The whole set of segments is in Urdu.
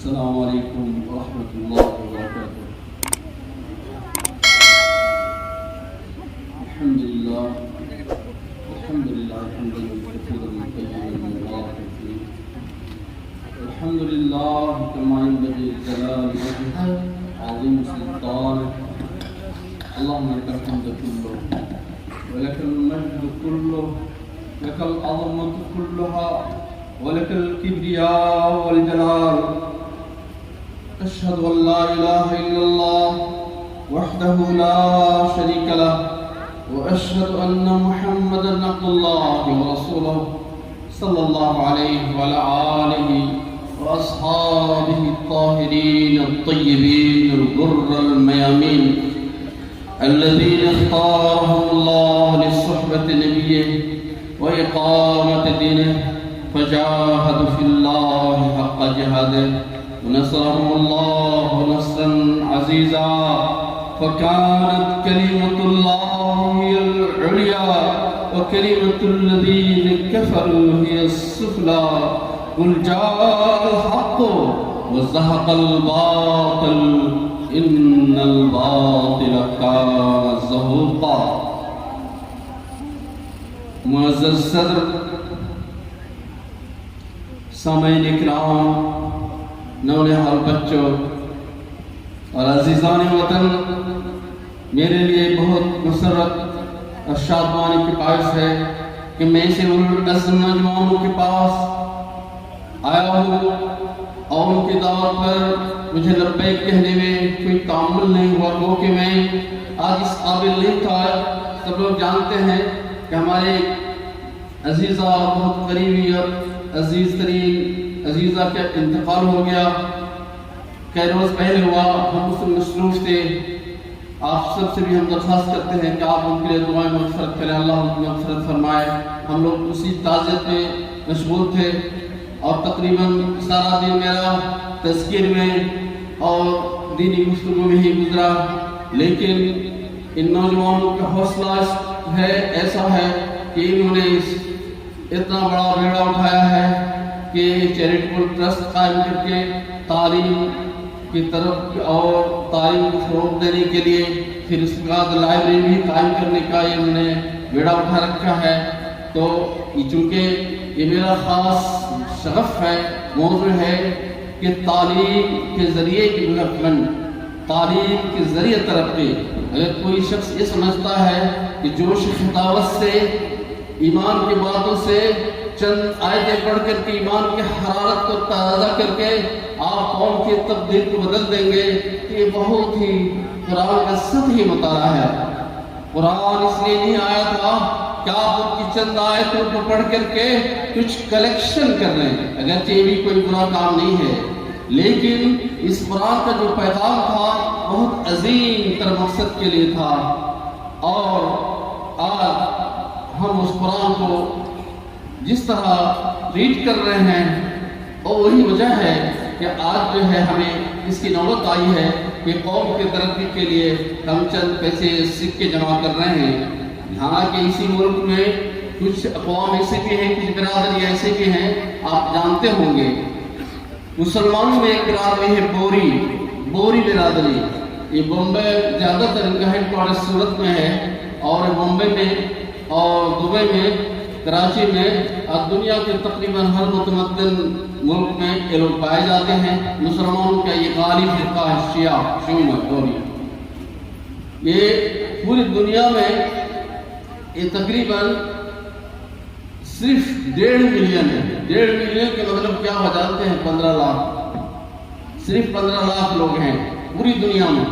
السلام علیکم ورحمۃ اللہ وبرکاتہ۔ الحمدللہ حمدا کثیرا طیبا مبارکا فیہ، الحمدللہ کما ينبغي لجلال وجهه عظیم سلطانه، اللهم لك الحمد كله ولك المجد كله، لك العظمة كلها ولك الكبرياء والجلال، أشهد أن لا إله إلا الله وحده لا شريك له، وأشهد أن محمدا عبد الله ورسوله صلى الله عليه وعلى آله وأصحابه الطاهرين الطيبين الغر الميامين الذين اختارهم الله لصحبة نبيه وإقامة دينه، فجاهدوا في الله حق جهاده ونصرهم الله نصرا عزيزا، فكانت كلمة الله هي العليا وكلمة الذين كفروا هي السفلى، قل جاء الحق وزهق الباطل إن الباطل كان زهوقا۔ معزز صدر، سامعین اکرام، نونہال بچوں اور عزیزان وطن، میرے لیے بہت مسرت اور شادمانی کی باعث ہے کہ میں سے اولوالعزم نوجوانوں کے پاس آیا ہوں اور ان کی دعوت پر مجھے لبیک کہنے میں کوئی تعامل نہیں ہوا، کیونکہ میں آج اس قابل نہیں تھا۔ سب لوگ جانتے ہیں کہ ہمارے عزیزہ بہت قریبی اور عزیز ترین عزیزہ کا انتقال ہو گیا، کئی روز پہلے ہوا۔ ہم اس میں مصروف تھے۔ آپ سب سے بھی ہم درخواست کرتے ہیں کہ آپ ان کے لیے دعائیں مغفرت کریں، اللہ ان کی مغفرت فرمائے۔ ہم لوگ اسی تعزیت میں مشغول تھے اور تقریباً سارا دن میرا تذکیر میں اور دینی گفتگو میں ہی گزرا، لیکن ان نوجوانوں کا حوصلہ ہے ایسا ہے کہ انہوں نے اتنا بڑا بیڑا اٹھایا ہے کہ چیریٹیبل ٹرسٹ قائم کر کے تعلیم کی طرف اور تعلیم کو فروغ دینے کے لیے، پھر اس کے بعد لائبریری بھی قائم کرنے کا انہوں نے بیڑا اٹھا رکھا ہے۔ تو چونکہ یہ میرا خاص شغف ہے، موضوع ہے کہ تعلیم کے ذریعے کی ڈیولپمنٹ، تعلیم کے ذریعے ترقی۔ اگر کوئی شخص یہ سمجھتا ہے کہ جوش خطاوت سے، ایمان کی باتوں سے، چند آیتیں پڑھ کر کے ایمان کی حرارت کو تازہ کر کے آپ قوم کی تقدیر کو بدل دیں گے، تو یہ بہت ہی قرآن کا سطحی مطالعہ ہے۔ قرآن اس لیے نہیں آیا تھا کہ آپ ان کی چند آیتوں کو پڑھ کر کے کچھ کلیکشن کر رہے ہیں، اگرچہ یہ بھی کوئی برا کام نہیں ہے، لیکن اس قرآن کا جو پیغام تھا بہت عظیم تر مقصد کے لیے تھا۔ اور آج ہم اس قرآن کو جس طرح ریڈ کر رہے ہیں، اور وہی وجہ ہے کہ آج جو ہے ہمیں اس کی نوبت آئی ہے کہ قوم کی ترقی کے لیے ہم چند پیسے سکے جمع کر رہے ہیں۔ یہاں کے اسی ملک میں کچھ اقوام ایسے بھی ہیں، کچھ برادری ایسے بھی ہیں، آپ جانتے ہوں گے۔ مسلمانوں میں ایک برادری ہے بوری برادری، یہ بمبئی زیادہ تر ان کا ہیڈ کوارٹر سورت میں ہے، اور بمبئی میں اور دبئی میں، کراچی میں اور دنیا کے تقریباً ہر متمدن ملک میں یہ لوگ پائے جاتے ہیں۔ مسلمانوں کا یہ غالب فرقہ ہے شیعہ بوری۔ یہ پوری دنیا میں یہ تقریباً صرف 1.5 ملین ہے۔ 1.5 ملین کے مطلب کیا ہو جاتے ہیں؟ 15 لاکھ، صرف 15 لاکھ لوگ ہیں پوری دنیا میں۔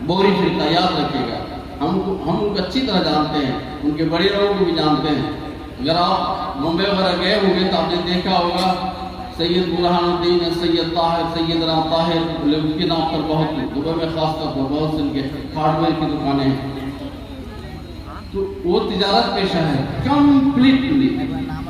بوری فرقہ یاد رکھیے گا، ہم ان کو اچھی طرح جانتے ہیں، ان کے بڑے لوگوں کو بھی جانتے ہیں۔ اگر آپ ممبئی وغیرہ گئے ہوں گے تو آپ نے دیکھا ہوگا سید برہان الدین، سید طاہر، سیدنا طاہر، ان کے نام پر بہت دبئی میں خاص طور پر بہت سے ان کے ہارڈ ویئر کی دکانیں ہیں۔ تو وہ تجارت پیشہ ہے کمپلیٹلی،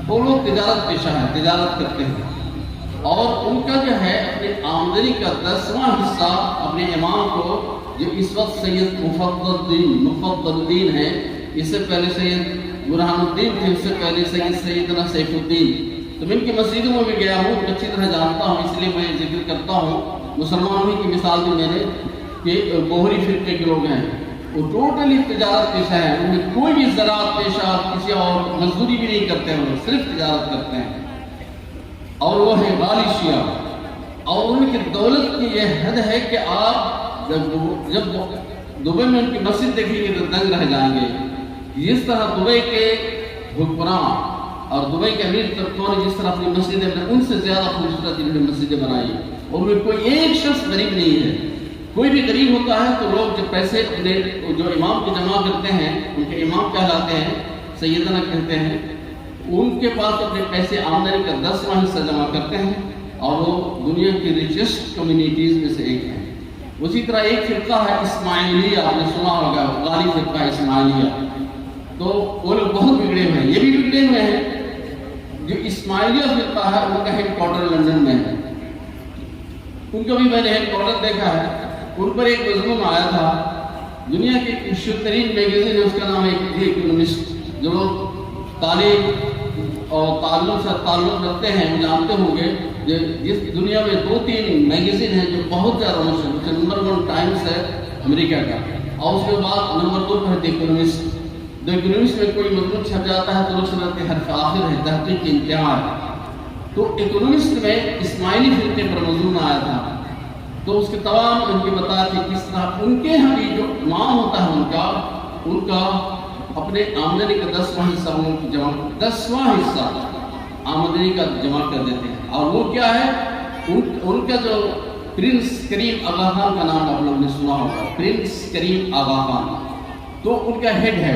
وہ لوگ تجارت پیشہ ہے، تجارت کرتے ہیں، اور ان کا جو ہے اپنی آمدنی کا 10واں حصہ اپنے امام کو، جو اس وقت سید مفضل الدین ہے، اس سے پہلے سید برہان الدین تھے، اس سے پہلے سیدنا سیف الدین، تو تو میں ان کی مسجدوں میں بھی گیا ہوں، اچھی طرح جانتا ہوں، اس لیے میں ذکر کرتا ہوں۔ مسلمانوں کی مثال دی میں نے کہ بوہری فرقے کے لوگ ہیں، وہ ٹوٹلی تجارت پیشہ ہے، ان میں کوئی بھی زراعت پیشہ کسی اور مزدوری بھی نہیں کرتے ہیں، وہ صرف تجارت کرتے ہیں، اور وہ ہے غالی شیعہ۔ اور ان کی دولت کی یہ حد ہے کہ آپ جب دبئی میں ان کی مسجد دیکھیں گے تو دنگ رہ جائیں گے۔ جس طرح دبئی کے حکمران اور دبئی کے امیر طبقوں نے جس طرح اپنی مسجدیں بنائی، ان سے زیادہ خوبصورت انہوں نے مسجدیں بنائی، اور ان میں کوئی ایک شخص غریب نہیں ہے۔ کوئی بھی غریب ہوتا ہے تو لوگ جب پیسے اپنے جو امام کو جمع کرتے ہیں، ان کے امام کہلاتے ہیں، سیدنا کہتے ہیں، ان کے پاس اپنے پیسے آمدنی کا 10واں حصہ جمع کرتے ہیں، اور وہ دنیا کی ریچسٹ کمیونٹیز میں سے ایک ہے۔ اسی طرح ایک فرقہ ہے اسماعیلیہ، آپ نے سنا ہوگا، غالی فرقہ اسماعیلیہ، تو وہ لوگ بہت بگڑے ہوئے ہیں، یہ بھی بگڑے ہوئے ہیں۔ جو اسماعیلیہ فرقہ ہے ان کا ہیڈ کوارٹر لندن میں ہے، ان کا بھی میں نے ہیڈ کوارٹر دیکھا ہے۔ ان پر ایک مضمون آیا تھا، دنیا کی مشہور ترین میگزین ہے، اس کا نام ہے دی اکنومسٹ۔ جو لوگ تعلیم اور تعلق سے تعلق رکھتے ہیں وہ جانتے ہوں گے جس دنیا میں 2-3 میگزین ہیں جو بہت زیادہ مشہور ہیں۔ نمبر 1 ٹائمز ہے امریکہ کا، اور اس کے بعد نمبر 2 پر ہے دی اکنومسٹ۔ دی اکنومسٹ میں کوئی مضمون چھپ جاتا ہے تو لوگ سمجھتے ہیں حرف آخر ہے، تحقیق کی انتہا ہے۔ تو اکنومسٹ میں اسماعیلی فرقے پر مضمون آیا تھا، تو اس کے تمام ان کی بتایا کہ کس طرح ان کے ہاں بھی جو امام ہوتا ہے ان کا اپنے آمدنی کا 10واں حصہ آمدنی کا جمع کر دیتے ہیں۔ اور وہ کیا ہے، ان کا جو پرنس کریم آغا خان کا نام آپ لوگوں نے سنا ہوگا، پرنس کریم آغا خان، تو ان کا ہیڈ ہے،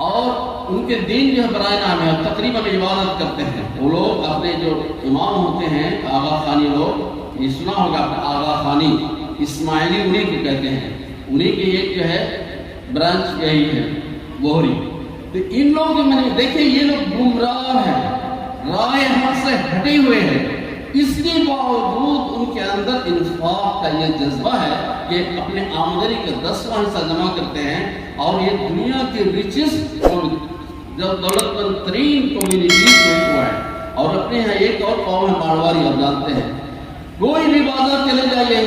اور ان کے دین جو ہے برائے نام ہے، تقریباً عبادت کرتے ہیں وہ لوگ۔ اپنے جو امام ہوتے ہیں آغا خانی لوگ، یہ سنا ہوگا آغا خانی، اسماعیلی انہیں کو کہتے ہیں، انہیں کی ایک جو ہے برانچ یہی ہے بوہری۔ تو ان لوگ جو میں نے دیکھے، یہ لوگ گمراہ ہیں، رائے حق سے ہٹے ہوئے ہیں، اس کے باوجود ان کے اندر انفاق کا یہ جذبہ ہے کہ اپنے آمدنی کا 10واں حصہ جمع کرتے ہیں، اور یہ دنیا کے ریچسٹ اور دولت مند ترین کمیونٹیز میں ہوا ہے۔ اور اپنے یہاں ایک اور قوم ہے مارواڑی، آپ جانتے ہیں، کوئی بھی بازار چلے جائیے،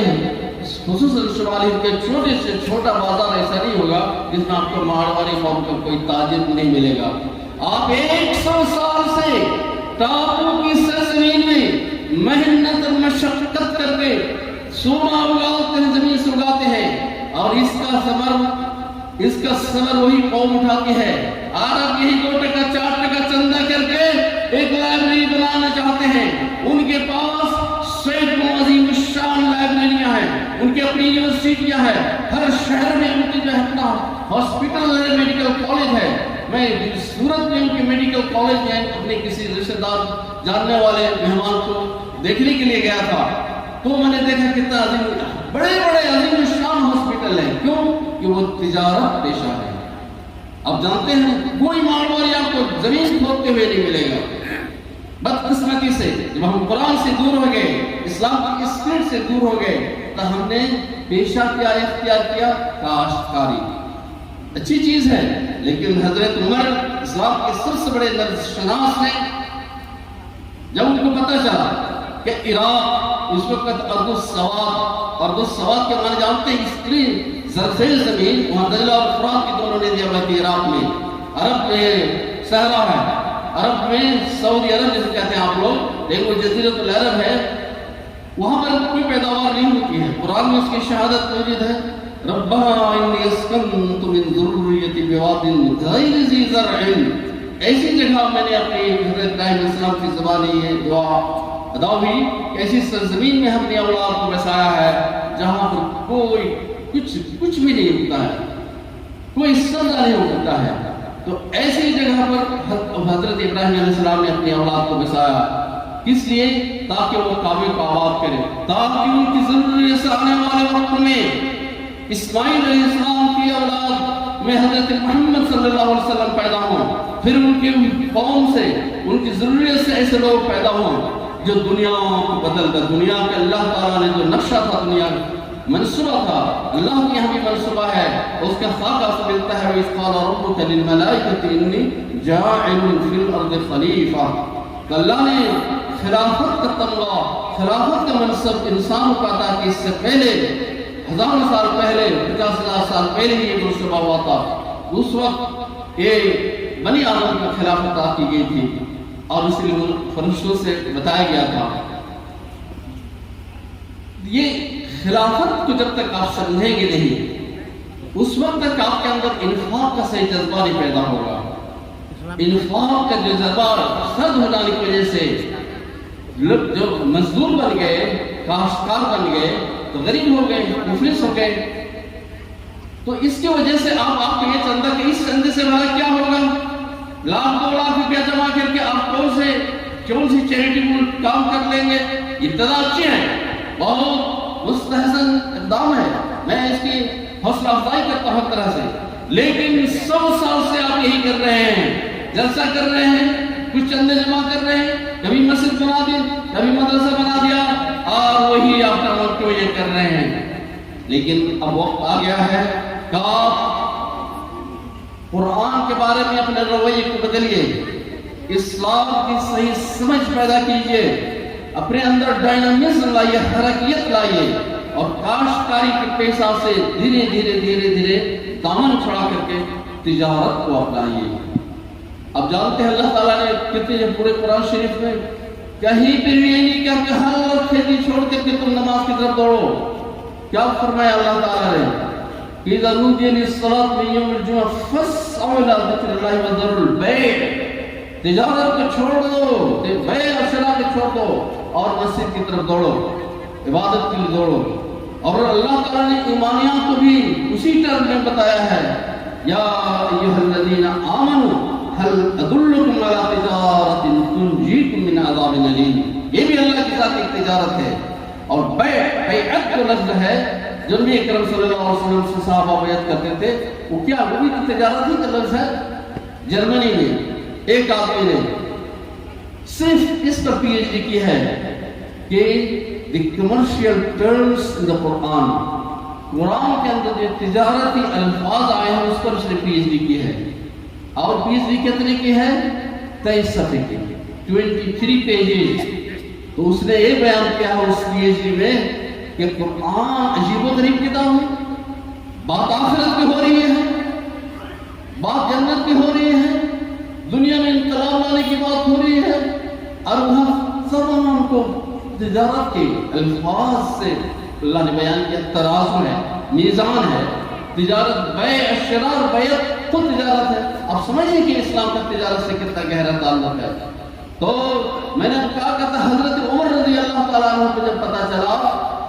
خصوصاً شمالی کے چھوٹے سے چھوٹا بازار ایسا نہیں ہوگا جس میں آپ کو مارواڑی قوم کا کوئی تاجر نہیں ملے گا۔ آپ 100 سال سے ٹاپو کی سرزمین میں محنت اور مشقت کر کے سونا اگاتے ہیں، زمین سے اگاتے ہیں، اور اس کا ثمر وہی قوم اٹھاتی ہے۔ عرب یہی 2 ٹکا 4 ٹکا چندہ کر کے ایک لائبریری بنانا چاہتے ہیں، ان کے پاس سینکڑوں عظیم الشان لائبریریاں ہیں، ان کی اپنی یونیورسٹیاں ہیں، ہر شہر میں ان کی جو ہے اپنا ہاسپٹل ہے، میڈیکل کالج ہے۔ میں سورت میں ان کے میڈیکل کالج میں اپنے کسی رشتہ دار جاننے والے مہمان کو دیکھنے کے لیے گیا تھا، تو میں نے دیکھا کتنا بڑے عظیم الشان ہاسپٹل ہیں۔ کیوں؟ کہ وہ تجارت پیشہ ہے۔ اب جانتے ہیں کوئی مارواڑی آپ کو زمین کھودتے ہوئے نہیں ملے گا۔ بدقسمتی سے جب ہم قرآن سے دور ہو گئے، اسلام کی اسپرٹ سے دور ہو گئے، تو ہم نے پیشہ کیا اختیار کیا؟ کاشتکاری۔ اچھی چیز ہے، لیکن حضرت عمر اسلام کے سب سے بڑے نفس شناس ہیں، جب ان کو پتہ چلا کہ عراق اس وقت ارض السواد کے معنی جانتے ہیں، اس لیے زرخیز زمین وہاں دجلہ اور فرات کی دونوں نے دیا بہتی عراق میں، عرب میں صحرا ہے، عرب میں سعودی عرب جسے کہتے ہیں آپ لوگ، لیکن وہ جزیرۃ العرب ہے، وہاں پر کوئی پیداوار نہیں ہوتی ہے۔ قرآن میں اس کی شہادت موجود ہے، ربنا انی اسکنت من ذریتی بواد غیر ذی زرع، ایسی جگہ میں نے اپنی حضرت ابراہیم علیہ السلام کی زبان یہ دعا ادا ہوئی کہ ایسی سرزمین میں ہم نے اولاد کو بسایا ہے جہاں پر کوئی کچھ بھی نہیں ہوتا ہے، کوئی سزا نہیں ہوتا ہے۔ تو ایسی جگہ پر حضرت ابراہیم علیہ السلام نے اپنی اولاد کو بسایا، کس لیے؟ تاکہ وہ کعبے کو آباد کرے، تاکہ ان کی ضرورت سے آنے والے وقت میں اسماعیل علیہ السلام کی اولاد میں حضرت محمد صلی اللہ علیہ وسلم پیدا ہوں، پھر ان کی قوم سے ان کی ضرورت سے ایسے لوگ پیدا ہوں جو دنیا کو بدل کر، دنیا کے اللہ تعالیٰ نے جو نقشہ تھا، دنیا منصوبہ تھا، اللہ کی یہاں بھی منصوبہ ہے، اس کا خاکہ سے ملتا ہے۔ وَإِذْ قَالَ رَبُّكَ لِلْمَلَائِكَةِ إِنِّي جَاعِلٌ فِي الْأَرْضِ خَلِيفَةً، تو اللہ نے خلافت کا تمغہ، خلافت کا منصب انسانوں کو عطا کی. اس سے پہلے ہزاروں سال پہلے، 50,000 سال پہلے یہ منصوبہ ہوا تھا. اس وقت یہ بنی آدم کا خلافت عطا کی گئی تھی اور اس لیے فرشتوں سے بتایا گیا تھا. یہ خلافت کو جب تک آپ سمجھیں گے نہیں، اس وقت تک آپ کے اندر انفاق کا صحیح جذبہ نہیں پیدا ہوگا. انفاق کا جو جذبہ سرد ہو جانے کی وجہ سے لوگ جو مزدور بن گئے، کاشتکار بن گئے، تو غریب ہو گئے، مفلس ہو گئے. تو اس کی وجہ سے آپ کو یہ چندہ کہ اس چندے سے ہمارا کیا ہوگا؟ لاکھ 2 لاکھ روپیہ جمع کر کے آپ کون سی چیریٹی میں کام کر لیں گے. ابتدا اچھی ہے، بہت مستحسن اقدام ہے، میں اس کی حوصلہ افزائی کرتا ہوں طرح سے. لیکن 100 سال سے آپ یہی کر رہے ہیں، جلسہ کر رہے ہیں، کچھ چندے جمع کر رہے ہیں، کبھی مسجد بنا دی، کبھی مدرسہ بنا دیا، اور وہی آپ کا وقت یہ کر رہے ہیں. لیکن اب وقت آ گیا ہے کہ آپ قرآن کے بارے میں اپنے رویے کو بدلیے، اسلام کی صحیح سمجھ پیدا کیجیے، اپنے اندر ڈائنامزم لائیے، حرکیت لائیے، اور کاشتکاری کے پیشہ سے دھیرے دھیرے دامن چھڑا کر کے تجارت کو اپنائیے. اب جانتے ہیں اللہ تعالیٰ نے کتنے پورے قرآن شریف میں کہیں پہ بھی یہ نہیں کہا کہ ہر وقت کھیتی چھوڑ کر کے تم نماز کی طرف دوڑو. کیا فرمایا اللہ تعالیٰ نے کہ اذا نودی للصلاۃ من یوم الجمعہ فاسعوا الی ذکر اللہ وذروا البیع. تجارت کو چھوڑ دو، بیع اور شراء کو چھوڑ دو اور مسجد کی طرف دوڑو، عبادت کے لیے دوڑو. اور اللہ تعالیٰ نے ایمانیات کو بھی اسی ٹرم میں بتایا ہے، یا ایھا الذین آمنوا هل ادلکم علی تجارۃ تنجیکم من عذاب الیم. یہ بھی اللہ کی ذات ایک تجارت ہے. اور بیعت جو لفظ ہے جو نبی اکرم صلی اللہ علیہ وسلم سے صحابہ بیعت کرتے تھے، وہ کیا وہ بھی تجارت ہی کا لفظ ہے. جرمنی میں ایک آدمی نے صرف اس پر پی ایچ ڈی کی ہے کہ the commercial terms in the قرآن کے اندر جو تجارتی الفاظ آئے ہیں اس پر اس نے پی ایچ ڈی کی ہے. اور پی ایچ ڈی کتنے کی ہے؟ 23 صفحے کی، 23 پیجز. تو اس نے یہ بیان کیا ہے اس پی ایچ ڈی میں کہ قرآن عجیب و غریب کتاب ہے، بات آخرت کی ہو رہی ہے، بات جنت کی ہو رہی ہے، دنیا میں انقلاب لانے کی بات ہو رہی ہے، اور وہاں سب ہم کو تجارت کے الفاظ سے اللہ نے بیان کیا. ترازو ہے، میزان ہے، تجارت بیع شراء بیعت خود تجارت ہے. آپ سمجھیں کہ اسلام کا تجارت سے کتنا گہرا تعلق ہے. تو میں نے کہا کرتا حضرت عمر رضی اللہ تعالیٰ عنہ کو جب پتا چلا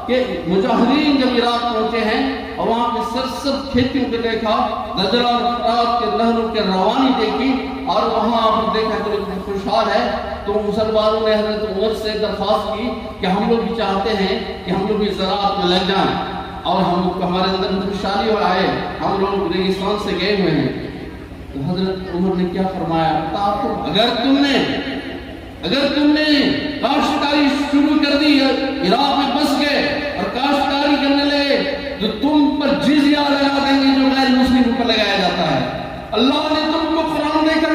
کہ مجاہدین جب عراق پہنچے ہیں اور وہاں پہ سرسبز کھیتیوں کو دیکھا، نجران اور فرات کے نہروں کے روانی دیکھی، اور وہاں آپ دیکھا تو خوشحال ہے. تو مسلمانوں نے حضرت عمر سے درخواست کی کہ ہم لوگ بھی چاہتے ہیں کہ ہم لوگ بھی زراعت میں لگ جائیں اور ہم لوگ ہمارے اندر خوشحالی ہو آئے، ہم لوگ ریگستان سے گئے ہوئے ہیں. تو حضرت عمر نے کیا فرمایا؟ آپ کو اگر تم نے کاشتکاری شروع کر دی، عراق میں بس گئے اور کاشتکاری کرنے لگے، تو تم پر جزیہ لگا دیں گے جو غیر مسلموں پر لگایا جاتا ہے. اللہ نے تم کو قرآن دے کر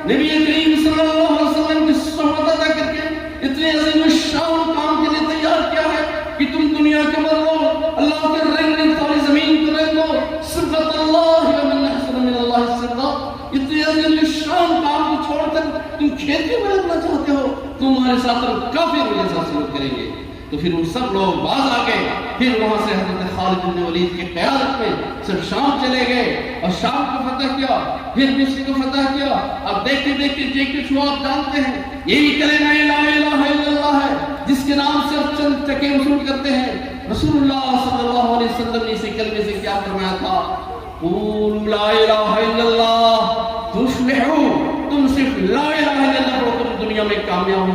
نبی کریم صلی اللہ علیہ وسلم کی صحبت ادا کر کے اتنے عظیم الشان کام کے لیے تیار کیا ہے کہ تم دنیا کے مرو، اللہ کے رنگ والی زمین کو رنگو، صبغۃ اللہ ومن احسن من اللہ صبغہ. اتنے عظیم الشان کام کو چھوڑ کر تم کھیتی میں لگنا چاہتے ہو، تمہارے ساتھ کافر جیسا سلوک کریں گے. تو پھر وہ سب لوگ باز آ گئے. پھر وہاں سے حضرت خالد بن ولید کی قیادت میں سب شام چلے گئے اور شام کو فتح کیا، پھر مصر کو فتح کیا. اب دیکھتے دیکھتے جے کچھ ہوا آپ جانتے ہیں، یہی کلمہ لا الہ الا اللہ ہے جس کے نام سے اب چند ٹکے وصول کرتے ہیں. رسول اللہ صلی اللہ علیہ وسلم نے اسی کلمے سے کیا فرمایا تھا؟ قولوا لا الہ الا اللہ تفلحوا. تم صرف لا الہ الا اللہ پڑھو، تم دنیا میں کامیاب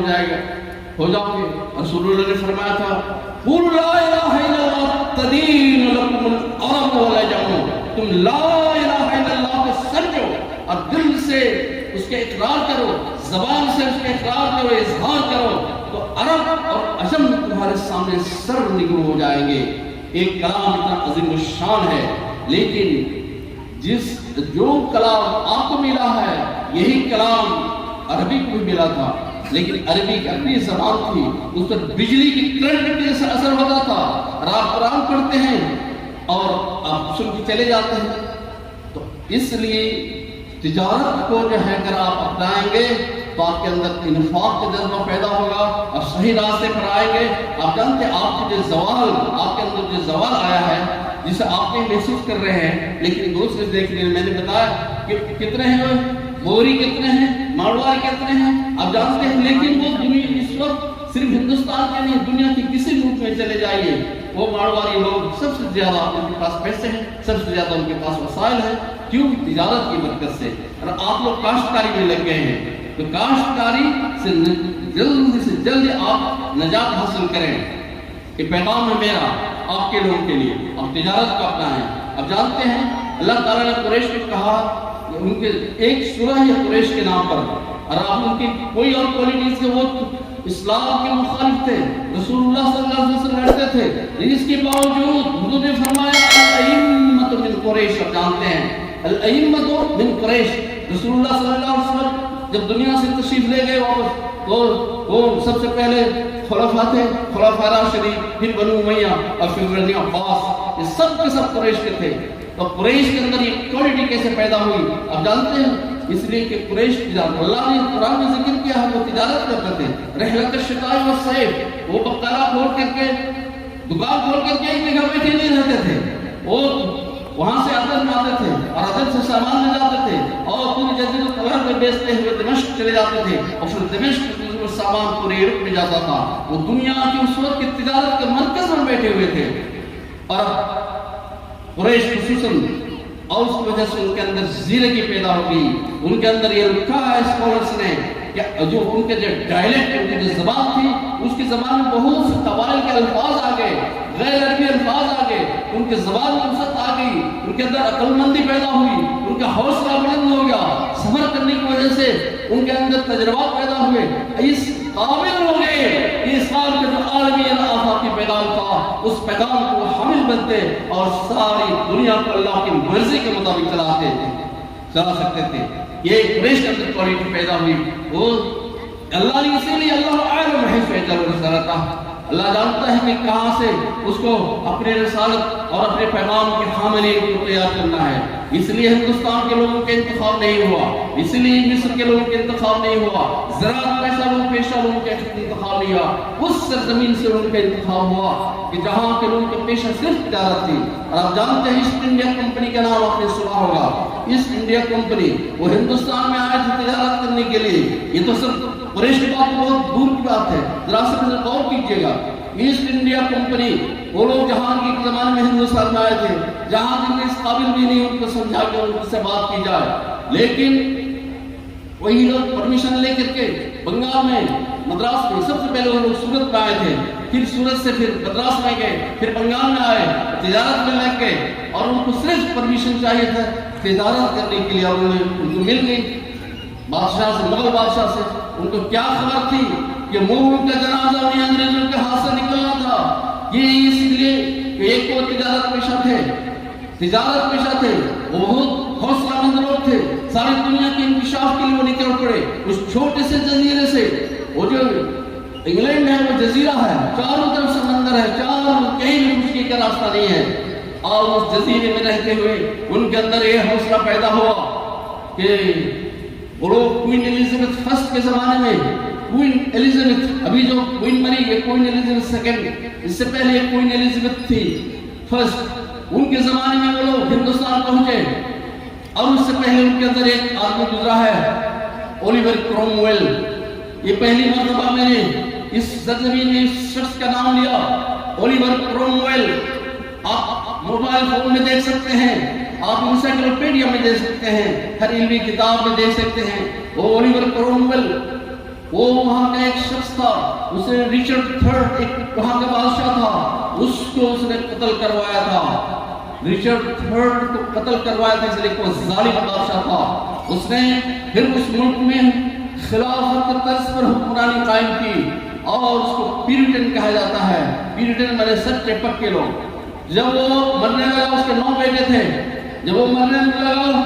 ہو جاؤ گے. رسول اللہ نے فرمایا تھا قولوا لا الہ الا اللہ تدین لکم العرب والعجم. تم لا الہ الا اللہ کو سمجھو اور دل سے اس کے اقرار کرو، زبان سے اس کے اقرار کرو، اظہار کرو، تو عرب اور عجم تمہارے سامنے سر نگو ہو جائیں گے. ایک کلام اتنا عظیم الشان ہے، لیکن جو کلام آپ کو ملا ہے یہی کلام عربی کو بھی ملا تھا. لیکن عربی کی اپنی زبان تھی، اس پر بجلی کی کرنٹ کے جیسا اثر ہوتا تھا، اور آپ قرآن پڑھتے ہیں اور آپ سن کے چلے جاتے ہیں۔ تو اس لیے تجارت کو جو ہے اگر آپ اپنائیں گے تو آپ کے اندر انفاق کا جذبہ پیدا ہوگا اور صحیح راستے پر آئیں گے۔ آپ جانتے ہیں آپ کے جو زوال، آپ کے اندر جو زوال آیا ہے جسے آپ نہیں محسوس کر رہے ہیں، لیکن دوسرے دیکھنے میں نے بتایا کہ کتنے ہیں موری، کتنے ہیں ماڑواری، کتنے ہیں آپ جانتے ہیں، لیکن وہ دنیا اس وقت صرف ہندوستان کے نہیں، دنیا کے کسی ملک میں چلے جائیے، وہ ماڑواری لوگ سب سے زیادہ ان کے پاس پیسے ہیں، سب سے زیادہ ان کے پاس وسائل ہیں، کیوں؟ تجارت کی برکت سے۔ اور آپ لوگ کاشتکاری میں لگ گئے ہیں، تو کاشتکاری سے جلد سے جلد آپ نجات حاصل کریں۔ یہ پیغام ہے میرا آپ کے لوگوں کے لیے، آپ تجارت کو اپنائیں۔ اب جانتے ہیں اللہ تعالیٰ نے قریش کو کہا، ان کے ایک سورہ ہے قریش کے نام پر، اور آپ ان کی کوئی اور کوالٹیز کے، وہ اسلام کے مخالف تھے، رسول اللہ صلی اللہ علیہ وسلم لڑتے تھے، اس کے باوجود حضور نے فرمایا الائمۃ من قریش۔ آپ جانتے ہیں الائمۃ من قریش، رسول اللہ صلی اللہ علیہ وسلم جب دنیا سے تشریف لے گئے واپس، تو وہ سب سے پہلے خلفاء تھے، خلفاء راشدین، پھر بنو امیہ اور پھر بنو عباس، یہ سب کے سب قریش کے تھے۔ تو قریش کے اندر یہ کوالٹی کیسے پیدا ہوئی؟ آپ جانتے ہیں اس لیے کہ قریش تجارت، اللہ نے قرآن میں ذکر کیا ہے وہ تجارت کرتے تھے، رحلت الشتاء والصیف، وہ بقالہ کھول کر کے، دکان کھول کر کے ایک جگہ بیٹھے نہیں رہتے تھے، وہ وہاں سے عدن میں آتے تھے اور عدن سے سامان لے جاتے تھے اور پوری جزیرۃ العرب میں بیچتے ہوئے دمشق چلے جاتے تھے، اور پھر دمشق میں سامان پورے یورپ میں جاتا تھا۔ وہ دنیا کی اس وقت کی تجارت کے مرکز میں بیٹھے ہوئے تھے، اور قریش خصوصاً، اور اس کی وجہ سے ان کے اندر زیرگی پیدا ہو گئی۔ ان کے اندر یہ لکھا ہے اسکالرس نے کہ جو ان کے جو ڈائلیکٹ، ان کی جو زبان تھی، اس کی زبان میں بہت سے قبائل کے الفاظ آ گئے، غیر عربی الفاظ آ گئے، ان کی زبان میں وسعت آ گئی، ان کے اندر عقل مندی پیدا ہوئی، ان کا حوصلہ بلند ہو گیا، سفر کرنے کی وجہ سے ان کے اندر تجربات پیدا ہوئے، اس قابل ہو گئے کہ اسلام کے جو عالمی آفاقی پیغام تھا اس پیغام کو حامل بنتے اور ساری دنیا کو اللہ کی مرضی کے مطابق چلا سکتے تھے۔ یہ قریش کے اندر کوالٹی پیدا ہوئی، وہ اللہ نے اسی لیے اللہ عالم حیث رسالتہ، اللہ جانتا ہے کہ کہاں سے اس کو اپنے رسالت اور اپنے پیغام کے حاملین کو تیار کرنا ہے۔ اس لیے ہندوستان کے لوگوں کے انتخاب نہیں ہوا، اس لیے مصر کے لوگوں کے انتخاب نہیں ہوا، زراعت پیشہ لوگوں کے انتخاب نہیں ہوا، اس سرزمین سے ان کا انتخاب ہوا کہ جہاں کے لوگوں کا پیشہ صرف تجارت تھی۔ اور آپ جانتے ہیں ایسٹ انڈیا کمپنی کا نام آپ نے سنا ہوگا، ایسٹ انڈیا کمپنی، وہ ہندوستان میں آئے تھے تجارت کرنے کے لیے۔ یہ تو صرف قریش کی بات بہت دور کی بات ہے، ذرا سے غور کیجیے گا۔ ایسٹ انڈیا کمپنی، وہ لوگ جہانگیر کے زمانے میں ہندوستان میں آئے تھے، جہانگیر نے اس قابل بھی نہیں ان کو سمجھا کہ ان سے بات کی جائے، لیکن وہی لوگ پرمیشن لے کر کے بنگال میں، مدراس میں، سب سے پہلے وہ لوگ سورت میں آئے تھے، پھر سورت سے پھر مدراس میں گئے، پھر بنگال میں آئے، تجارت میں لگ گئے، اور ان کو صرف پرمیشن چاہیے تھا تجارت کرنے کے لیے، اور ان کو مل گئی بادشاہ سے، مغل بادشاہ سے۔ ان کو کیا خبر تھی کہ ملک کا جنازہ انہیں انگریزوں کے ہاتھ سے نکلنا تھا، یہ اس لیے کہ ایک وہ تجارت پیشہ تھے، وہ بہت حوصلہ مند لوگ تھے، ساری دنیا کے انکشاف کے لیے وہ نکل پڑے اس چھوٹے سے جزیرے سے۔ وہ جو انگلینڈ ہے وہ جزیرہ ہے، چاروں طرف سمندر ہے، کہیں بھی خشکی کا راستہ نہیں ہے، اور اس جزیرے میں رہتے ہوئے ان کے اندر یہ حوصلہ پیدا ہوا کہ وہ لوگ کوئین ایلزابتھ فرسٹ کے زمانے میں، کوئین ایلزابتھ، ابھی جو کوئین مری یہ کوئین ایلزابتھ سیکنڈ، اس سے پہلے یہ کوئین ایلزابتھ تھی فرسٹ، ان کے زمانے میں وہ لوگ ہندوستان پہنچے، اور اس سے پہلے ان کے اندر ایک آدمی گزرا ہے اولیور کرومویل۔ یہ پہلی مرتبہ میں نے اس سرزمین میں اس شخص کا نام لیا، اولیور کرومویل۔ آپ موبائل فون میں دیکھ سکتے ہیں، آپ انسائکلوپیڈیا میں دیکھ سکتے ہیں، ہر علمی کتاب میں دیکھ سکتے ہیں۔ وہ اولیور کرومویل، وہ وہاں کا ایک شخص تھا، اسے ریچرڈ تھرڈ ایک وہاں کا بادشاہ تھا، اس کو اس نے قتل کروایا تھا، ریچرڈ تھرڈ کو قتل کروایا تھا، اس لیے وہ ظالم بادشاہ تھا۔ اس نے پھر اس ملک میں خلافت کے طرز پر حکمرانی قائم کی، اور اس کو پیریٹن کہا جاتا ہے، پیریٹن میں سچے پکے لوگ۔ جب وہ مرنے لگا، اس کے 9 بیٹے تھے، جب وہ مرنے لگا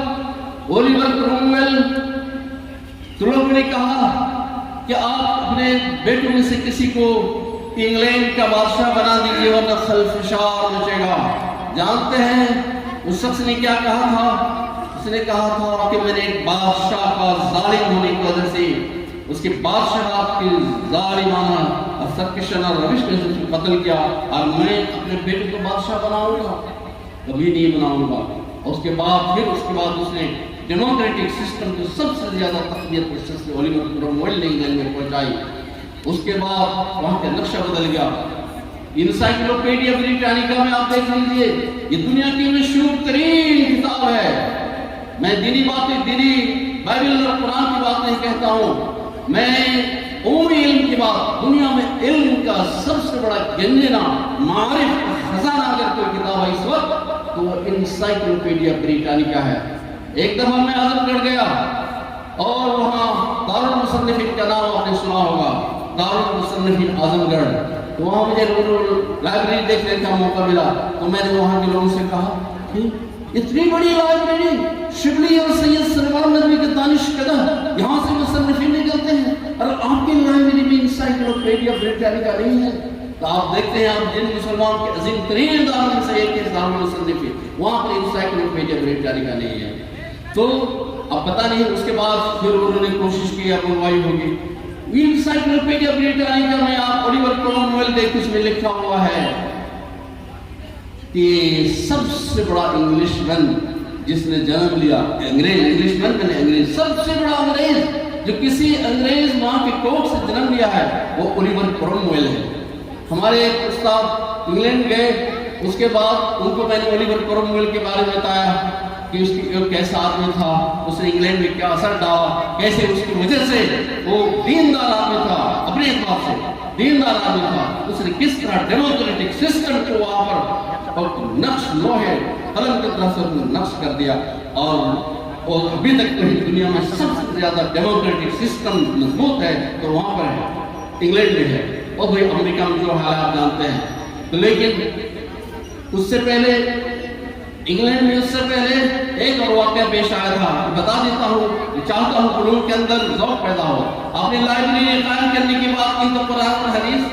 اولیور کرومویل، تو لوگوں نے کہا کہ آپ اپنے بیٹوں میں سے کسی کو انگلینڈ کا بادشاہ بنا دیجیے ورنہ خلفشار مچے گا۔ جانتے ہیں اس شخص نے کیا کہا تھا؟ اس نے کہا تھا کہ میں نے ایک بادشاہ کا ظالم ہونے کی وجہ سے اس کے بادشاہت کی ظالمانہ اور سرکشانہ روش میں اس کو قتل کیا، اور میں اپنے بیٹے کو بادشاہ بناؤں گا؟ کبھی نہیں بناؤں گا۔ اور اس کے بعد اس نے ڈیموکریٹک سسٹم کو سب سے زیادہ تقویت اس سے اولیور کرومویل نے انگلینڈ میں پہنچائی۔ اس کے بعد وہاں کا نقشہ بدل گیا۔ انسائکلوپیڈیا بریٹانیکا میں آپ دیکھ لیجیے، یہ دنیا کی مشہور ترین کتاب ہے۔ میں دینی بائبل اور قرآن کی بات نہیں کہتا ہوں، میں عمومی علم کی بات، دنیا میں علم کا سب سے بڑا گنجنا معارف کا خزانہ اگر کوئی کتاب ہے اس وقت تو وہ انسائکلوپیڈیا بریٹانیکا ہے۔ ایک دفعہ میں اعظم گڑھ گیا اور وہاں دارالمصنفین کا نام آپ نے سنا ہوگا، دارالمصنفین اعظم گڑھ۔ تو وہاں مجھے لائبریری دیکھنے کا موقع ملا، تو میں نے وہاں کے لوگوں سے کہا کہ اتنی بڑی لائبریری، شبلی اور سید سرور ندوی کے دانش قدر، یہاں سے مصنفین نکلتے ہیں، اور آپ کی لائبریری میں انسائکلوپیڈیا بریٹانیکا نہیں ہے؟ تو آپ دیکھتے ہیں آپ جن مسلمان کے عظیم ترین اداروں میں سے ایک ہے دارالمصنفین، وہاں پر انسائکلوپیڈیا بریٹانیکا نہیں ہے۔ تو اب پتہ نہیں اس کے بعد پھر انہوں نے کوشش کی اب بنوائی ہوگی۔ انسائکلوپیڈیا بریٹانیکا میں آپ اولیور کرومویل دیکھ، اس میں لکھا ہوا ہے کہ سب سے بڑا انگلش مین جس نے جنم لیا، انگریز، سب سے بڑا انگریز جو کسی انگریز ماں کے کوکھ سے جنم لیا ہے وہ اولیور کرومویل ہے۔ ہمارے ایک استاد انگلینڈ گئے، اس کے بعد ان کو میں نے اولیور کرومویل کے بارے میں بتایا کہ اس کی کیسا آدمی تھا، اس نے انگلینڈ میں کیا اثر ڈالا، کیسے اس کی وجہ سے وہ دیندار آدمی تھا، اپنے اعتبار سے دیندار آدمی تھا، اس نے کس طرح ڈیموکریٹک سسٹم کو وہاں پر نقش لوہے قلم کی طرح سے نقش کر دیا، اور ابھی تک دنیا میں سب سے زیادہ ڈیموکریٹک سسٹم مضبوط ہے تو وہاں پر ہے، انگلینڈ میں ہے، اور بھائی امریکہ میں جو حالات جانتے ہیں۔ تو لیکن اس سے پہلے انگلینڈ میں اس سے پہلے ایک اور واقعہ پیش آیا تھا، بتا دیتا ہوں، چاہتا ہوں کہ لوگوں کے اندر ذوق پیدا ہو۔ آپ نے لائبریری قائم کرنے کی بات کی تو قرآن اور حدیث،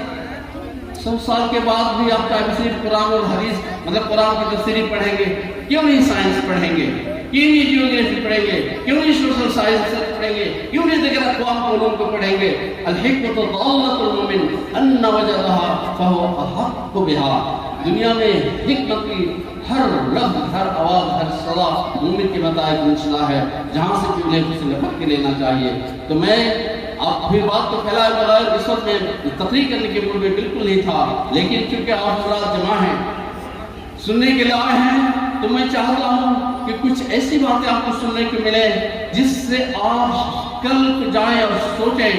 100 سال کے بعد بھی آپ صرف قرآن اور حدیث مطلب قرآن کی تفسیر پڑھیں گے؟ کیوں نہیں سائنس پڑھیں گے؟ کیوں نہیں جیوگرافی پڑھیں گے؟ کیوں نہیں سوشل سائنس پڑھیں گے؟ کیوں نہیں دیگر اقوام کے علوم کو پڑھیں گے؟ الحکمت ضالۃ المؤمن ان وجدها فهو احق بها۔ دنیا میں حکمت کی ہر لفظ، ہر آواز، ہر صدا مومن کے متائج منشلا ہے، جہاں سے بھی انہیں کچھ لپٹ کے لینا چاہیے۔ تو میں آپ پھر بات کو پھیلائے بغیر اس وقت میں تقریر کرنے کے موڈ میں بالکل نہیں تھا، لیکن چونکہ آپ حضرات جمع ہیں، سننے کے لیے آئے ہیں، تو میں چاہتا ہوں کہ کچھ ایسی باتیں آپ کو سننے کو ملے جس سے آپ کل جائیں اور سوچیں،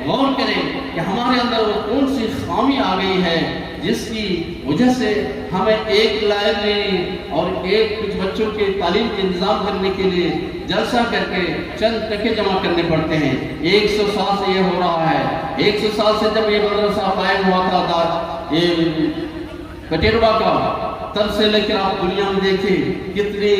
غور کریں کہ ہمارے اندر وہ کون سی خامی آ گئی ہے جس کی وجہ سے ہمیں ایک لائبریری اور کچھ بچوں کے تعلیم کے انتظام کرنے کے لیے جلسہ کر کے چند ٹکے جمع کرنے پڑتے ہیں۔ 100 سال سے یہ ہو رہا ہے، 100 سال سے جب یہ مدرسہ قائم ہوا تھا یہ کٹیروا کا، تب سے لے کر آپ دنیا میں دیکھیں کتنی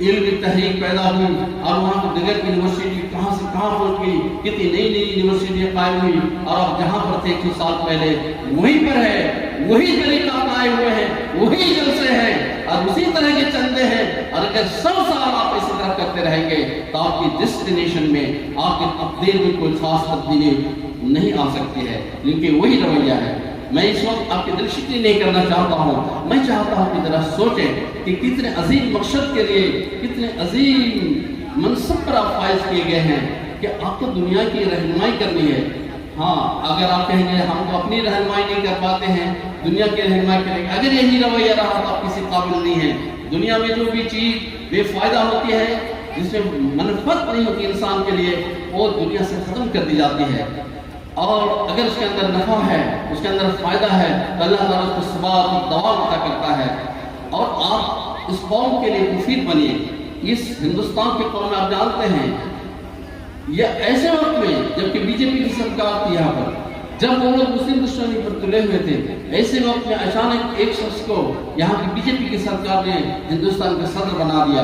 علمی تحریک پیدا ہوئی، اور وہاں کی دیگر یونیورسٹی کہاں سے کہاں پہنچ گئی، کتنی نئی نئی یونیورسٹیاں قائم ہوئی، اور اب جہاں پر تھے 100 سال پہلے وہیں پر ہے، وہی طریقہ قائم ہوئے ہیں، وہی جلسے ہیں اور اسی طرح کے چندے ہیں، اور اگر 100 سال آپ اسی طرح کرتے رہیں گے تو آپ کی ڈیسٹینیشن میں، آپ کی تقدیر میں کوئی خاص تبدیلی نہیں آ سکتی ہے، کیونکہ وہی رویہ ہے۔ میں اس وقت آپ کی دل شکنی نہیں کرنا چاہتا ہوں، میں چاہتا ہوں کہ ذرا سوچیں کہ کتنے عظیم مقصد کے لیے، کتنے عظیم منصب پر آپ فائز کیے گئے ہیں کہ آپ کو دنیا کی رہنمائی کرنی ہے۔ ہاں، اگر آپ کہیں گے ہم تو اپنی رہنمائی نہیں کر پاتے ہیں، دنیا کی رہنمائی کریں گے، اگر یہی رویہ رہا تو آپ کسی قابل نہیں ہیں۔ دنیا میں جو بھی چیز بے فائدہ ہوتی ہے، جس میں منفعت نہیں ہوتی انسان کے لیے، وہ دنیا سے ختم کر دی جاتی ہے، اور اگر اس کے اندر نفع ہے، اس کے اندر فائدہ ہے تو اللہ تعالیٰ اس کو ثبات اور دوام عطا کرتا ہے، اور آپ اس قوم کے لیے مفید بنیے۔ اس ہندوستان کی قوم میں آپ جانتے ہیں یہ ایسے وقت میں جبکہ بی جے پی کی سرکار تھی، یہاں پر جب وہ لوگ مسلم دشمنی پر تلے ہوئے تھے، ایسے وقت میں اچانک ایک شخص کو یہاں کی بی جے پی کی سرکار نے ہندوستان کا صدر بنا دیا۔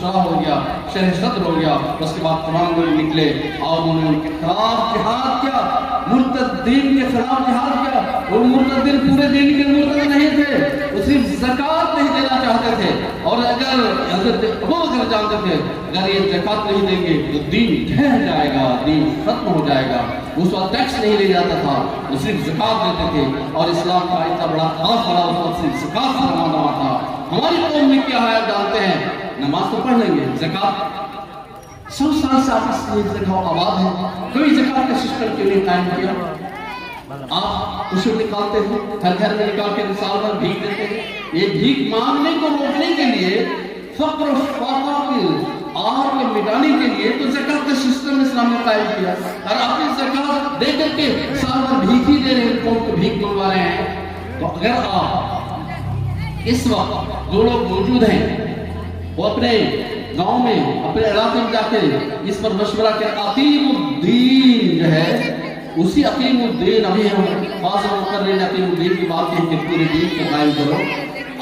شاہ ہو گیا، شرح صدر ہو گیا، اس کے بعد تمام لوگ نکلے اور انہوں نے ان کے خلاف جہاد کیا، مرتدین کے خلاف جہاد کیا۔ وہ مرتدین پورے دین کے مرتد نہیں تھے، وہ صرف زکوٰۃ نہیں دینا چاہتے تھے، اور اگر حضرت ابوبکر جانتے تھے اگر یہ زکوٰۃ نہیں دیں گے تو دین ڈھہ جائے گا، دین ختم ہو جائے گا۔ اس وقت ٹیکس نہیں لے جاتا تھا، وہ صرف زکوٰۃ دیتے تھے، اور اسلام کا اتنا بڑا خاص بڑا اس وقت صرف زکوٰۃ سے بنا ہوا تھا۔ ہماری قوم میں کیا ہے جانتے ہیں؟ نماز تو پڑھ لیں گے، زکوٰۃ 100 سال سے آپ اس لیے جگہ آباد ہے، کوئی زکوٰۃ کا سسٹم کیوں نہیں قائم کیا؟ آپ اسے نکالتے ہیں، ہر گھر میں نکال کے سال بھر بھیک دیتے ہیں۔ یہ بھیک مانگنے کو روکنے کے لیے، فقر و فاقہ کی آگ کو مٹانے کے لیے تو زکوٰۃ کا سسٹم اسلام نے قائم کیا، اور آپ زکوٰۃ دے کر کے سال بھر بھیک ہی دے رہے ہیں، قوم کو بھیک منگوا رہے ہیں۔ تو اگر آپ اس وقت جو لوگ موجود ہیں وہ اپنے گاؤں میں، اپنے علاقے میں جا کے اس پر مشورہ کریں، عقیم الدین جو ہے اسی عقیم الدین، ابھی ہم بعض کر رہے ہیں عقیم الدین کی بات ہے کہ پورے دین کو قائم کرو۔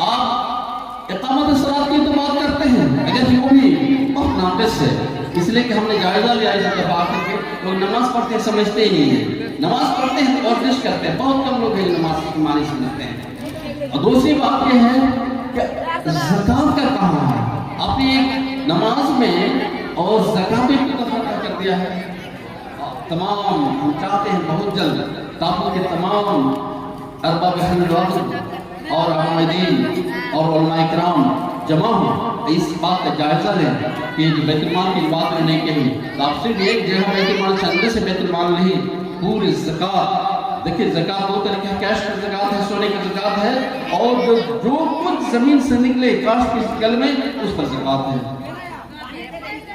آپ اقامت الصلاۃ کی تو بات کرتے ہیں، اگر وہ بھی بہت ناقص ہے، اس لیے کہ ہم نے جائزہ لیا اس دفعہ کر کے، لوگ نماز پڑھتے ہیں سمجھتے ہی نہیں ہیں، نماز پڑھتے ہیں تو ورزش کرتے ہیں، بہت کم لوگ ہیں نماز کی معنی سمجھتے ہیں۔ اور دوسری بات یہ ہے کہ زکوٰۃ کا کہاں ہے؟ آپ نے ایک نماز میں اور زکوٰۃ میں فرق کر دیا ہے۔ تمام ہم چاہتے ہیں بہت جلد تاکہ کے تمام ارباب حدیث اور عاملین اور علماء کرام جمع ہوں، اس بات کا جائزہ لیں کہ جو بیت المال کی بات میں نہیں کہی، تو آپ صرف ایک جگہ بیت المال سے اندر سے بیت المال نہیں، پوری زکوٰۃ۔ دیکھیں زکوٰۃ دو طرح کی، کیش کی زکوٰۃ ہے، سونے کی زکوٰۃ ہے، اور جو کچھ زمین سے نکلے کاشت کی شکل میں اس پر زکوٰۃ ہے۔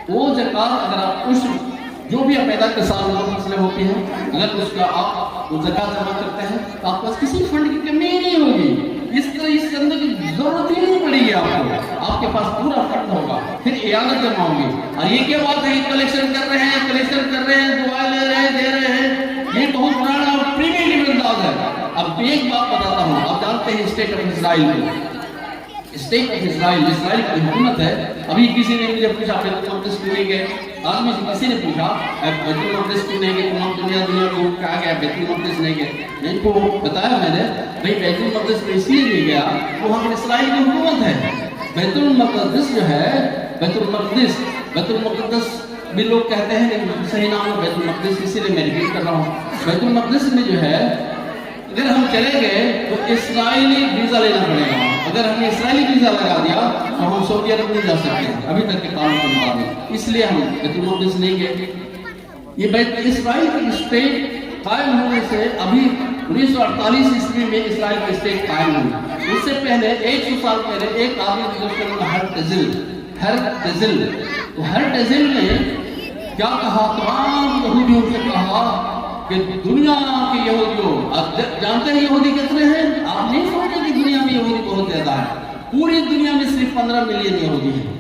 وہ زکوٰۃ اگر آپ کچھ جو بھی آپ پیدا کے سال مسئلے ہوتے ہیں، اگر اس کا آپ وہ زکوٰۃ جمع کرتے ہیں تو آپ پاس کسی فنڈ کی کمی نہیں ہوگی، اس طرح اس کے اندر کی ضرورت ہی نہیں پڑے گی آپ کے پاس پورا فنڈ ہوگا، پھر اعانت جمع ہوگی۔ اور یہ کیا بات ہے کہ کلیکشن کر رہے ہیں، دعائیں لے رہے ہیں، دے رہے ہیں، یہ بہت پرانا اور پریمیٹیو انداز ہے۔ اب ایک بات بتاتا ہوں، آپ جانتے ہیں اسٹیٹ آف اسرائیل میں، اسٹیٹ آف اسرائیل، اسرائیل کی حکومت ہے۔ ابھی کسی نے مجھے پوچھا بیت المقدس کیوں نہیں گئے، آدمی سے کسی نے پوچھا بیت المقدس کیوں نہیں گئے، تمام دنیا کو کہا گیا بیت المقدس نہیں گئے، میں ان کو بتایا میں نے بھائی بیت المقدس میں اس لیے نہیں گیا، وہاں پر اسرائیل کی حکومت ہے۔ بیت المقدس جو ہے، بیت المقدس بھی لوگ کہتے ہیں کہ صحیح نام ہے بیت المقدس، اسی لیے میں ریپیٹ کر رہا ہوں۔ بیت المقدس میں جو ہے اگر ہم چلے گئے تو اسرائیلی ویزا لینا پڑے گا، اگر ہم نے اسرائیلی ویزا لگا دیا تو ہم سعودی عرب نہیں جا سکتے ابھی تک کے قانون کے مطابق، اس لیے ہم بیت المقدس نہیں گئے۔ یہ بیت اسرائیل کی اسٹیٹ قائم ہونے سے ابھی 1948 عیسوی میں اسرائیل کی اسٹیٹ قائم ہوئی، اس سے پہلے 100 سال پہلے ایک آدمی جس کا نام ہرٹزل، تو ہرٹزل نے کیا کہا، تمام یہودیوں سے کہا کہ دنیا کے یہودیوں، آپ جانتے ہیں یہودی کتنے ہیں؟ آپ نہیں سوچتے کہ دنیا میں یہودی بہت زیادہ ہے، پوری دنیا میں صرف 15 ملین یہودی ہیں،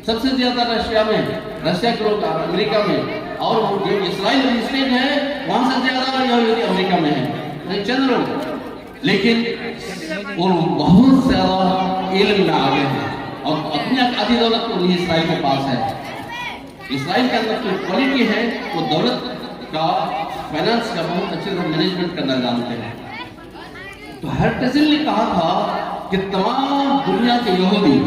سب سے زیادہ رشیا کے لوگ امریکہ میں، اور جو اسرائیل کی اسٹیٹ ہے وہاں سے زیادہ یہودی امریکہ میں ہیں، چند لوگ، لیکن وہ بہت زیادہ علم میں آگے ہیں، اور اپنی آدھی دولت تو نہیں اسرائیل کے پاس ہے۔ اسرائیل کے اندر جو کوالٹی ہے وہ دولت کا، فائنانس کا بہت اچھے سے مینجمنٹ کرنا جانتے ہیں۔ تو ہرٹزل نے کہا تھا کہ تمام دنیا کے یہودی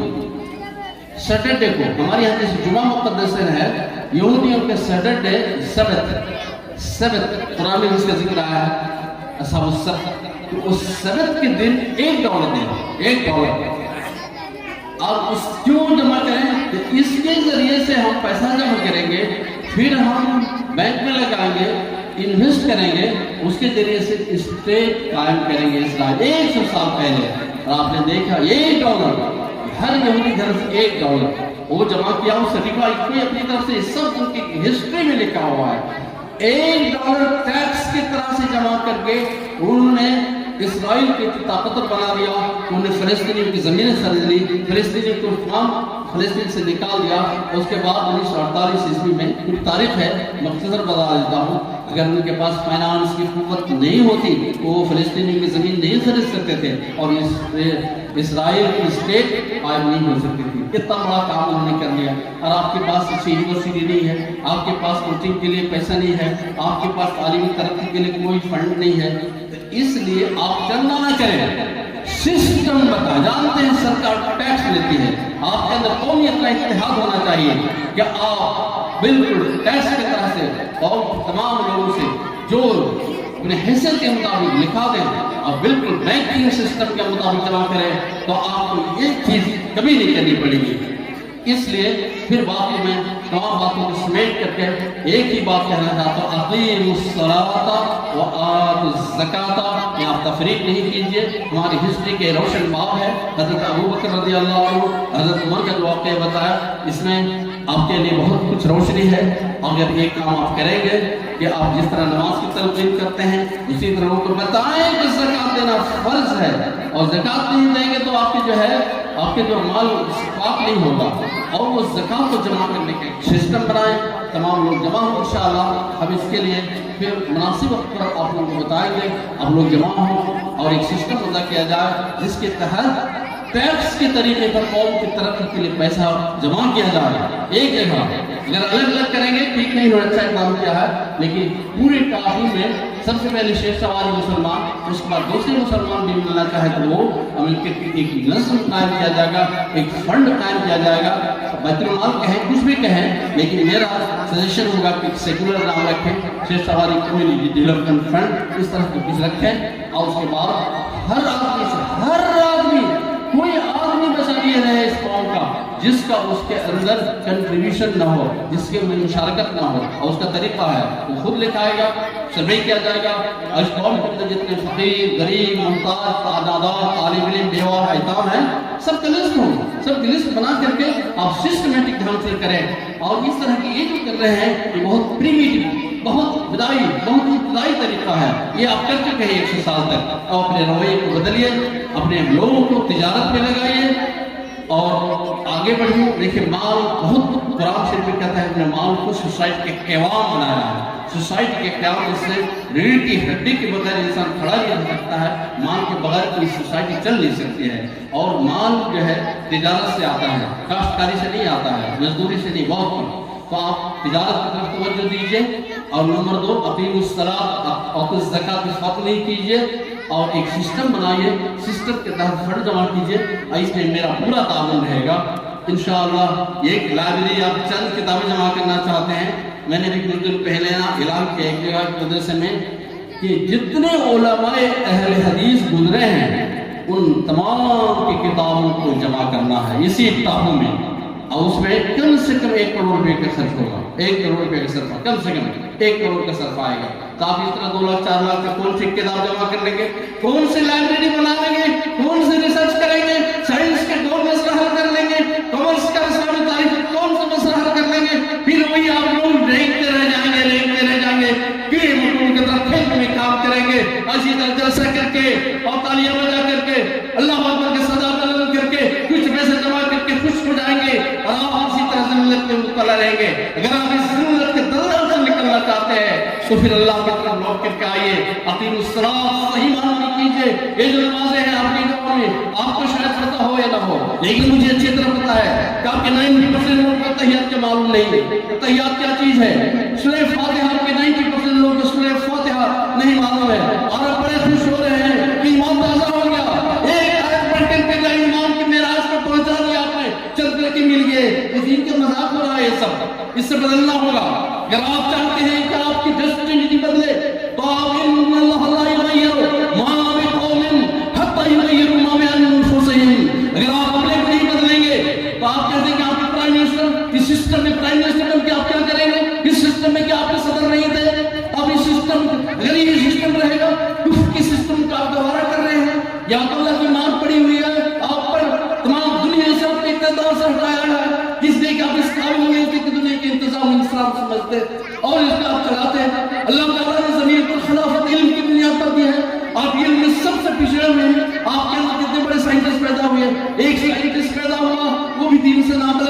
سیٹرڈے کو، ہمارے یہاں جیسے جمعہ مقدس ہے، یہودیوں کے سیٹرڈے سبت قرآن میں اس کا ذکر آیا ہے، اصحاب السبت، تو اس سبت کے دن $1 دیں، $1، اور اس کیوں جمع کریں کہ اس کے ذریعے سے ہم پیسہ جمع کریں گے، پھر ہم بینک میں لگائیں گے، انویسٹ کریں گے، اس کے ذریعے سے اسٹیٹ قائم کریں گے اسرائیل۔ 100 سال پہلے، اور آپ نے دیکھا $1، ہر یہودی گھر سے $1 وہ جمع کیا، اس سرٹیفکیٹ کوئی اپنی طرف سے، سب ان کی ہسٹری میں لکھا ہوا ہے۔ $1 ٹیکس کی طرح سے جمع کر کے انہوں نے اسرائیل کی طاقتور بنا دیا، انہوں نے فلسطینیوں کی زمینیں خرید لی، فلسطینیوں کو فلسطین سے نکال دیا. اس کے بعد 1948 عیسوی میں کچھ تاریخ ہے مختصر بتا دیتا ہوں. اگر ان کے پاس فائنانس کی قوت نہیں ہوتی تو وہ فلسطینی کی زمین نہیں خرید سکتے تھے اور اسرائیل کی اسٹیٹ قائم نہیں ہو سکتی تھی. اتنا بڑا کام انہوں نے کر لیا. اور آپ کے پاس اچھی یونیورسٹی نہیں ہے, آپ کے پاس کوچنگ کے لیے پیسہ نہیں ہے, آپ کے پاس تعلیمی ترقی کے لیے کوئی فنڈ نہیں ہے, تو اس لیے آپ چندہ نہ کریں, سسٹم بتا. جانتے ہیں سرکار ٹیکس لیتی ہے, آپ کے اندر قومیت کا اتحاد ہونا چاہیے کہ آپ بالکل ٹیکس کی طرح سے اور تمام لوگوں سے جو اپنے حیثیت کے مطابق لکھا دیں اور بالکل بینکنگ سسٹم کے مطابق جمع کریں, تو آپ کو یہ چیز کبھی نہیں کرنی پڑے گی. اس لیے پھر باقی میں تمام باتوں کو سمیٹ کر کے ایک ہی بات کہنا چاہتا ہوں, اقیموا الصلاۃ وآتوا الزکاۃ. یہ آپ تفریق نہیں کیجیے, ہماری ہسٹری کے روشن باب ہے. حضرت ابوبکر رضی اللہ عنہ, حضرت عمر کا واقعہ بتایا, اس میں آپ کے لیے بہت کچھ روشنی ہے. اگر ایک کام آپ کریں گے کہ آپ جس طرح نماز کی تلقین کرتے ہیں اسی طرح ان کو بتائیں کہ زکات دینا فرض ہے, اور زکات نہیں دیں گے تو آپ کی جو ہے آپ کے جو مال پاک نہیں ہوگا, اور وہ زکات کو جمع کرنے کے سسٹم بنائیں. تمام لوگ جمع ہوں انشاءاللہ. اب اس کے لیے پھر مناسب وقت پر آپ لوگوں کو بتائیں گے, آپ لوگ جمع ہوں اور ایک سسٹم ادا کیا جائے جس کے تحت ٹیکس کے طریقے پر قوم کی ترقی کے لیے پیسہ جمع کیا جائے ایک جگہ. اگر الگ الگ کریں گے ٹھیک نہیں, انہوں نے اچھا اقدام کیا ہے, لیکن پورے کافی میں سب سے پہلے شیخ سواری مسلمان, اس کے بعد دوسرے مسلمان بھی ملنا چاہے تو وہ عمل کے ایک نظم قائم کیا جائے گا, ایک فنڈ قائم کیا جائے گا. بیت المال کہیں کچھ بھی کہیں, لیکن میرا سجیشن ہوگا کہ سیکولر نام رکھیں, شیخ سواری کمیونٹی ڈیولپمنٹ فنڈ اس طرح کے کچھ رکھیں. اور اس کے بعد ہر آدمی کوئی آدمی بچا نہیں رہے اس قوم کا جس کا اس کے اندر کنٹریبیوشن نہ ہو, جس کے میں مشارکت نہ ہو. اور اس کا طریقہ ہے وہ خود لکھائے گا, سروے کیا جائے گا. اس قوم کے اندر جتنے فقیر, غریب, محتاج, نادار, طالب علم, بیوہ, ایتام ہیں, سب کا لسٹ ہو, سب کی لسٹ بنا کر کے آپ سسٹمیٹک ڈھنگ سے کریں. اور اس طرح کی یہ جو کر رہے ہیں یہ بہت پریمیٹو, بہت بدائی, بہت ابتدائی طریقہ ہے. یہ آپ کر چکے ہیں 100 سال تک. اور اپنے رویے کو بدلیے, اپنے لوگوں کو تجارت میں لگائیے اور آگے بڑھیے. دیکھیں مال بہت قرآن شریف میں کہتا ہے اپنے مال کو سوسائٹی کے قیام بنایا ہے. سوسائٹی کے قیام سے ریڑھ کی ہڈی کے بغیر انسان کھڑا نہیں رہ سکتا ہے. مال کے بغیر کوئی سوسائٹی چل نہیں سکتی ہے. اور مال جو ہے تجارت سے آتا ہے, کاشتکاری سے نہیں آتا ہے, مزدوری سے نہیں, بہت کم. تو آپ تجارت کی طرف توجہ دیجیے. اور نمبر 2, اقیموا الصلاۃ وآتوا الزکاۃ کی خاطر نہیں کیجیے, اور ایک سسٹم بنائیے, سسٹم کے تحت فنڈ جمع کیجیے. اس میں میرا پورا تعاون رہے گا انشاءاللہ. ایک لائبریری آپ چند کتابیں جمع کرنا چاہتے ہیں, میں نے بھی کچھ دن پہلے اعلان کیا ایک جگہ مدرسے میں کہ جتنے علماء اہل حدیث گزرے ہیں ان تمام کی کتابوں کو جمع کرنا ہے اسی کتابوں میں. اور اس میں کم سے کم 1 کروڑ روپے کا خرچ ہوگا, 1 کروڑ روپے کا صرف, کم سے کم 1 کروڑ کا صرف آئے گا. تو آپ اس طرح 2 لاکھ 4 لاکھ کا کون سی کتاب جمع کر لیں گے, کون سی لائبریری بنا لیں گے, کون سے ریسرچ کریں گے, سائنس کے کون مسئلہ حل کر لیں گے, کامرس کا اسلامی تاریخ کون سا مسئلہ حل کر لیں گے. پھر وہی آپ لوگ دیکھتے رہ جائیں گے کہ مٹون کی طرح کھیت میں کام کریں گے, اسی طرح جلسہ کر کے اور تالیاں بجا کر کے اللہ اکبر کے صدا بلند کر کے کچھ پیسے جمع کر کے خوش ہو جائیں گے اور آپ اسی طرح ذلت میں مبتلا رہیں گے. اگر آپ اس ذلت کے دلدل سے نکلنا چاہتے ہیں تو پھر اللہ کی طرف لوٹ کر کے آئیے. اقیموا الصلاۃ صحیح معنی میں کیجیے. یہ جو نمازیں ہیں آپ کی گھروں میں آپ کو شاید پتہ ہو یا نہ ہو, لیکن مجھے اچھی طرح پتہ ہے کہ آپ کے 90% لوگوں کو تحیات کے معلوم نہیں. تحیات کیا چیز ہے؟ سورہ فاتحہ کے 90% لوگوں کو سورہ فاتحہ نہیں معلوم ہے, اور آپ بڑے خوش ہو رہے ہیں کہ ایمان تازہ ہو گیا. ایک آیت پڑھ کر کے جائے ایمان کی معراج پر پہنچا دیا آپ نے, چل کر کے مل گئے. اس دین کا مذاق ہو رہا ہے, یہ سب اس سے بدلنا ہوگا. اگر آپ چاہتے ہیں کہ آپ کی ڈیسٹینی بدلے تو آپ ان اللہ لا یغیر ما بقوم حتی یغیروا ما بانفسہم. اگر آپ اپنے کو نہیں بدلیں گے تو آپ کہتے ہیں کہ آپ کے پرائم منسٹر اس سسٹم میں پرائم منسٹر بن کے آپ کیا کریں گے؟ اس سسٹم میں کیا آپ کے صدر نہیں تھے؟ اب اس سسٹم اگر یہ سسٹم رہے گا کفر کے سسٹم کا آپ دوبارہ کر رہے ہیں. یا تو اللہ کی مان پڑی ہوئی ہے آپ پر, تمام دنیا سے اپنے اقتدار سے ہٹایا ہے, اس لیے کہ آپ اس قابل ہوئے تھے کہ دنیا کے انتظام انسان سمجھتے اور اس کا آپ چلاتے ہیں. اللہ تعالیٰ نے زمین پر خلافت علم کی بنیاد پر دی ہے. آپ علم میں سب سے پچھڑے ہوئے ہیں. آپ کے اندر کتنے بڑے سائنٹسٹ پیدا ہوئے ہیں. ایک سائنٹسٹ پیدا ہوا وہ بھی دین سے ناطلب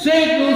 100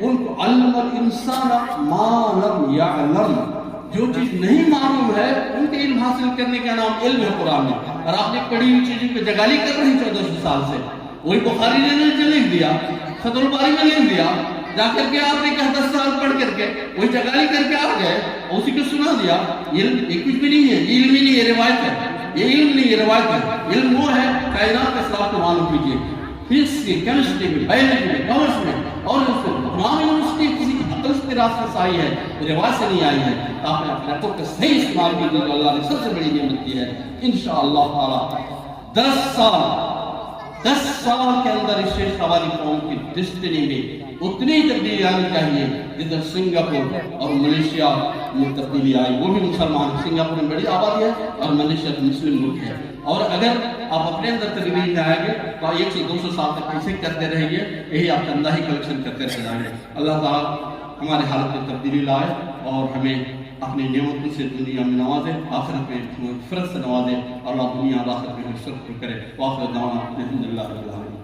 ان کو علم الانسان ما لم یعلم، جو چیز نہیں معلوم ہے ان کے علم حاصل کرنے کا نام علم ہے قرآن میں. اور آپ نے پڑھی ہوئی چیزوں پہ جگالی کر رہی 1400 سال سے. وہی بخاری نے لکھ دیا، فتح الباری میں لکھ دیا، جا کر کے آپ نے کہا 10 سال پڑھ کر کے وہی جگالی کر کے آ گئے اور اسی کو سنا دیا. علم یہ کچھ بھی نہیں ہے، یہ علم ہی نہیں، یہ روایت ہے. یہ علم نہیں، یہ روایت ہے. علم وہ ہے کائنات کے ساتھ کو معلوم کیجیے، فزکس کی، کیمسٹری میں، بایولوجی میں، کامرس میں، اور اس میں تمام یونیورسٹی کسی کی عقل سے راستہ سے آئی ہے، روایت سے نہیں آئی ہے. آپ نے اپنے عقل کا صحیح استعمال کیجیے تو اللہ نے سب سے بڑی نعمت کی ہے. انشاءاللہ تعالی 10 سال کے اندر اس شیخ ہماری قوم کی ڈسٹنی میں اتنی تبدیلی آنی چاہیے جدھر سنگاپور اور ملیشیا میں تبدیلی آئی. وہ بھی مسلمان، سنگاپور میں بڑی آبادی ہے اور ملیشیا مسلم ملک ہے. اور اگر آپ اپنے اندر تبدیلی میں آئیں گے تو 100 سے 200 سال تک ایسے کرتے رہیں گے، یہی آپ چندہ ہی کلیکشن کرتے رہ جائیں گے. اللہ تعالیٰ ہمارے حالت میں تبدیلی لائے اور ہمیں اپنی نعمتوں سے دنیا میں نوازے، آخرت میں فرت سے نوازے. اللہ دنیا اور آخرت میں حسرت کرے. وآخر دعوانا الحمدللہ رب العالمین.